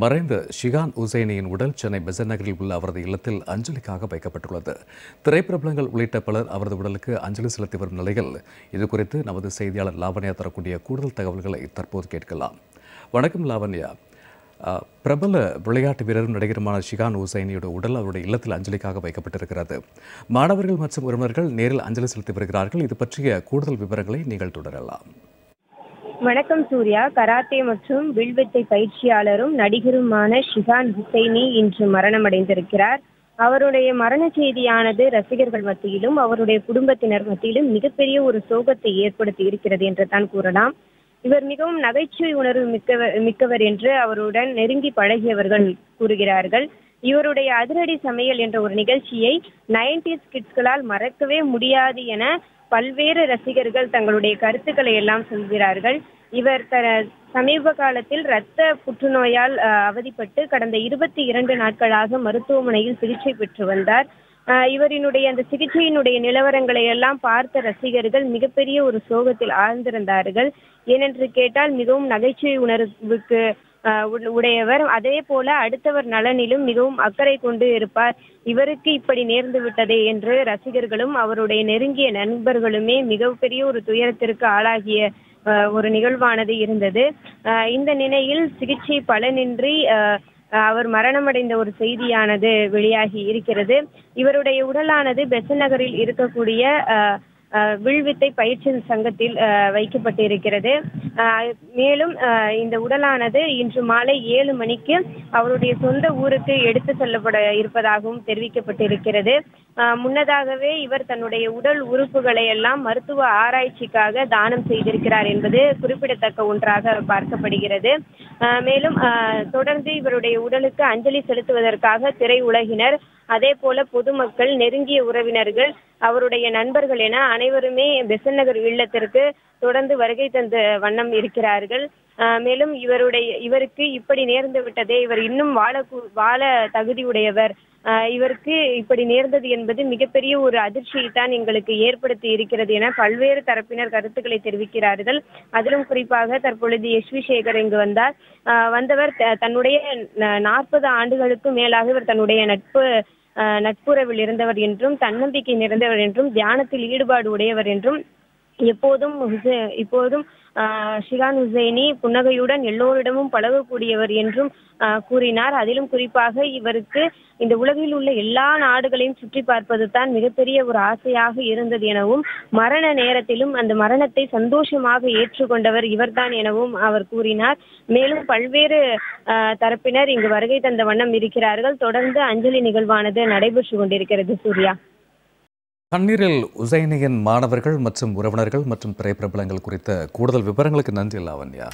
மறைந்த ஷிகான் உசைனியின் உடல் சென்னை பெசன்ட் நகரில் உள்ள அவரது இல்லத்தில் அஞ்சலிக்காக வைக்கப்பட்டுள்ளது. திரைப்பிரபலங்கள் உள்ளிட்ட பலர் அவரது உடலுக்கு அஞ்சலி செலுத்தி வரும் நிலையில் இதுகுறித்து நமது செய்தியாளர் லாவண்யா தரக்கூடிய கூடுதல் தகவல்களை தற்போது கேட்கலாம். வணக்கம் லாவண்யா. பிரபல விளையாட்டு வீரரும் நடிகருமான ஷிகான் உசைனியோட உடல் அவருடைய இல்லத்தில் அஞ்சலிக்காக வைக்கப்பட்டிருக்கிறது. மாணவர்கள் மற்றும் உறவினர்கள் நேரில் அஞ்சலி செலுத்தி வருகிறார்கள். இது பற்றிய கூடுதல் விவரங்களை நீங்கள் தொடரலாம். வணக்கம் சூர்யா. கராத்தே மற்றும் வில்வித்தை பயிற்சியாளரும் நடிகருமான ஷிகான் உசைனி இன்று மரணமடைந்திருக்கிறார். அவருடைய மரண செய்தியானது ரசிகர்கள் மத்தியிலும் அவருடைய குடும்பத்தினர் மத்தியிலும் மிகப்பெரிய ஒரு சோகத்தை ஏற்படுத்தி இருக்கிறது என்று தான் கூறலாம். இவர் மிகவும் நகைச்சுவை உணர்வு மிக்கவர் என்று அவருடன் நெருங்கி பழகியவர்கள் கூறுகிறார்கள். இவருடைய அதிரடி சமையல் என்ற ஒரு நிகழ்ச்சியை 90s கிட்ஸ்களால் மறக்கவே முடியாது என பல்வேறு ரசிகர்கள் தங்களுடைய கருத்துக்களை எல்லாம் சொல்கிறார்கள். இவர் சமீப காலத்தில் இரத்த புற்றுநோயால் அவதிப்பட்டு கடந்த 22 நாட்களாக மருத்துவமனையில் சிகிச்சை பெற்று வந்தார். இவரினுடைய அந்த சிகிச்சையினுடைய நிலவரங்களை எல்லாம் பார்த்த ரசிகர்கள் மிகப்பெரிய ஒரு சோகத்தில் ஆழ்ந்திருந்தார்கள். ஏனென்று கேட்டால் மிகவும் நகைச்சுவை உணர்வுக்கு உடையவர். அதே போல அடுத்தவர் நலனிலும் மிகவும் அக்கறை கொண்டு இருப்பார். இவருக்கு இப்படி நேர்ந்து விட்டதே என்று ரசிகர்களும் அவருடைய நெருங்கிய நண்பர்களுமே மிகப்பெரிய ஒரு துயரத்திற்கு ஆளாகிய ஒரு நிகழ்வானது இருந்தது. இந்த நிலையில் சிகிச்சை பலனின்றி அவர் மரணமடைந்த ஒரு செய்தியானது வெளியாகி இருக்கிறது. இவருடைய உடலானது பெசன்ட் நகரில் இருக்கக்கூடிய வில்வித்தை பயிற்சி சங்கத்தில் வைக்கப்பட்டிருக்கிறது. மேலும் இந்த உடலானது இன்று மாலை 7 மணிக்கு அவருடைய சொந்த ஊருக்கு எடுத்து செல்லப்பட இருப்பதாகவும் தெரிவிக்கப்பட்டிருக்கிறது. முன்னதாகவே இவர் தன்னுடைய உடல் உறுப்புகளை எல்லாம் மருத்துவ ஆராய்ச்சிக்காக தானம் செய்திருக்கிறார் என்பது குறிப்பிடத்தக்க ஒன்றாக பார்க்கப்படுகிறது. மேலும் தொடர்ந்து இவருடைய உடலுக்கு அஞ்சலி செலுத்துவதற்காக திரையுலகினர், அதே போல பொதுமக்கள், நெருங்கிய உறவினர்கள், அவருடைய நண்பர்கள் என அனைவருமே பெசன்ட் நகர் இல்லத்திற்கு தொடர்ந்து வருகை தந்த வண்ணம் இருக்கிறார்கள். மேலும் இவருக்கு இப்படி நேர்ந்து விட்டதே, இவர் இன்னும் வாழ தகுதியுடையவர், இவருக்கு இப்படி நேர்ந்தது என்பது மிகப்பெரிய ஒரு அதிர்ச்சியை தான் எங்களுக்கு ஏற்படுத்தி இருக்கிறது என பல்வேறு தரப்பினர் கருத்துக்களை தெரிவிக்கிறார்கள். அதிலும் குறிப்பாக தற்பொழுது எஸ்வி சேகர் இங்கு வந்தவர் தன்னுடைய 40 ஆண்டுகளுக்கு மேலாக இவர் தன்னுடைய நட்புறவில் இருந்தவர் என்றும் தன்னம்பிக்கை நிறைந்தவர் என்றும் தியானத்தில் ஈடுபாடு உடையவர் என்றும் இப்போதும் ஷிகான் உசைனி புன்னகையுடன் எல்லோரிடமும் பழகக்கூடியவர் என்றும் கூறினார். அதிலும் குறிப்பாக இவருக்கு இந்த உலகில் உள்ள எல்லா நாடுகளையும் சுற்றி பார்ப்பது தான் மிகப்பெரிய ஒரு ஆசையாக இருந்தது எனவும், மரண நேரத்திலும் அந்த மரணத்தை சந்தோஷமாக ஏற்றுக்கொண்டவர் இவர்தான் எனவும் அவர் கூறினார். மேலும் பல்வேறு தரப்பினர் இங்கு வருகை தந்த வண்ணம் இருக்கிறார்கள். தொடர்ந்து அஞ்சலி நிகழ்வானது நடைபெற்று கொண்டிருக்கிறது. சூர்யா. தண்ணீரில் உசைனியின் மாணவர்கள் மற்றும் உறவினர்கள் மற்றும் திரைப்பிரபலங்கள் குறித்த கூடுதல் விவரங்களுக்கு நன்றி லாவண்யா.